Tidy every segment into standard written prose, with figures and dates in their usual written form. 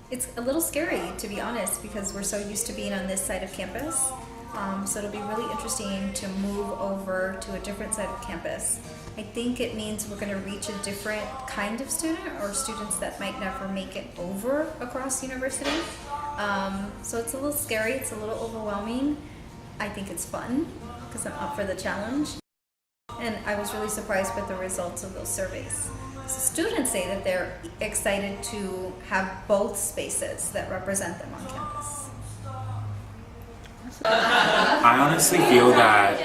It's a little scary, to be honest, because we're so used to being on this side of campus. So it'll be really interesting to move over to a different side of campus. I think it means we're going to reach a different kind of student, or students that might never make it over across university. So it's a little scary, it's a little overwhelming. I think it's fun because I'm up for the challenge. And I was really surprised with the results of those surveys. So students say that they're excited to have both spaces that represent them on campus. I honestly feel that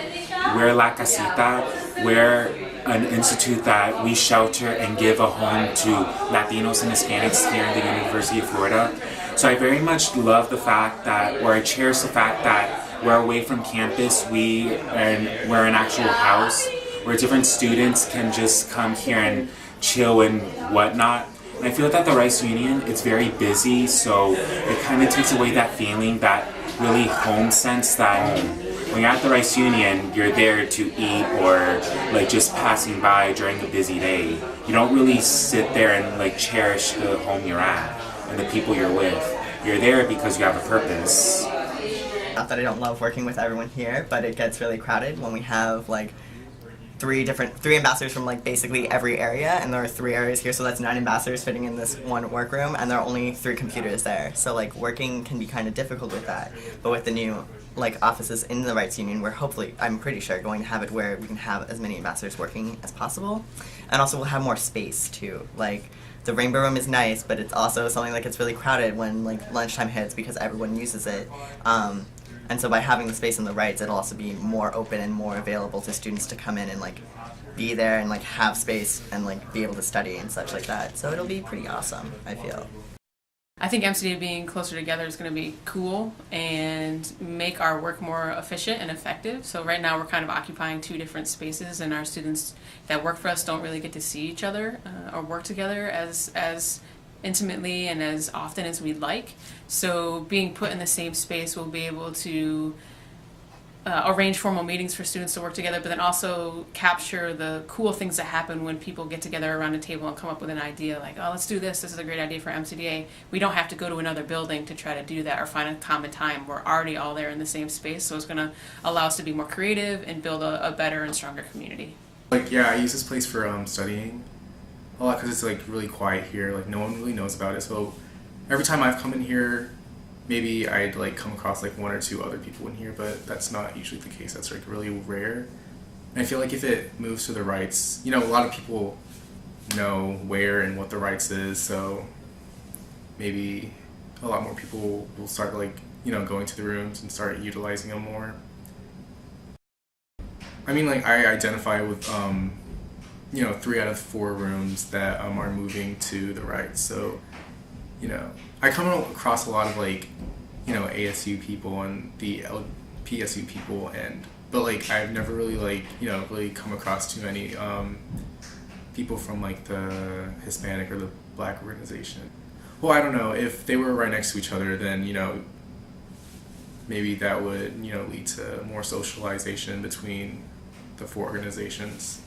we're La Casita, we're an institute that we shelter and give a home to Latinos and Hispanics here in the University of Florida. So I very much love the fact that, or I cherish the fact that we're away from campus, we're an actual house where different students can just come here and chill and whatnot. And I feel that the Rice Union, it's very busy, so it kind of takes away that feeling, that really home sense that when you're at the Rice Union, you're there to eat or like just passing by during a busy day. You don't really sit there and like cherish the home you're at and the people you're with. You're there because you have a purpose. Not that I don't love working with everyone here, but it gets really crowded when we have like three ambassadors from like basically every area, and there are 3 areas here, so that's 9 ambassadors fitting in this one workroom, and there are only 3 computers there. So like working can be kind of difficult with that. But with the new like offices in the Rights Union, we're hopefully, I'm pretty sure, going to have it where we can have as many ambassadors working as possible, and also we'll have more space too. Like the Rainbow Room is nice, but it's also something like it's really crowded when like lunchtime hits because everyone uses it. And so by having the space in the Rights, it'll also be more open and more available to students to come in and like be there and like have space and like be able to study and such like that. So it'll be pretty awesome, I feel. I think MCDA being closer together is going to be cool and make our work more efficient and effective. So right now we're kind of occupying 2 different spaces, and our students that work for us don't really get to see each other or work together as intimately and as often as we'd like. So being put in the same space, we'll be able to arrange formal meetings for students to work together, but then also capture the cool things that happen when people get together around a table and come up with an idea like, oh, let's do this is a great idea for MCDA. We don't have to go to another building to try to do that or find a common time. We're already all there in the same space, so it's going to allow us to be more creative and build a better and stronger community. Like, yeah, I use this place for studying a lot because it's like really quiet here. Like no one really knows about it. So every time I've come in here, maybe I'd like come across like 1 or 2 other people in here, but that's not usually the case. That's like really rare. And I feel like if it moves to the Rights, you know, a lot of people know where and what the Rights is. So maybe a lot more people will start like, you know, going to the rooms and start utilizing them more. I mean, like I identify with you know, 3 out of 4 rooms that are moving to the Rights. So, you know, I come across a lot of like, you know, ASU people and the PSU people, but like I've never really like, you know, really come across too many people from like the Hispanic or the Black organization. Well, I don't know, if they were right next to each other, then, you know, maybe that would, you know, lead to more socialization between the 4 organizations.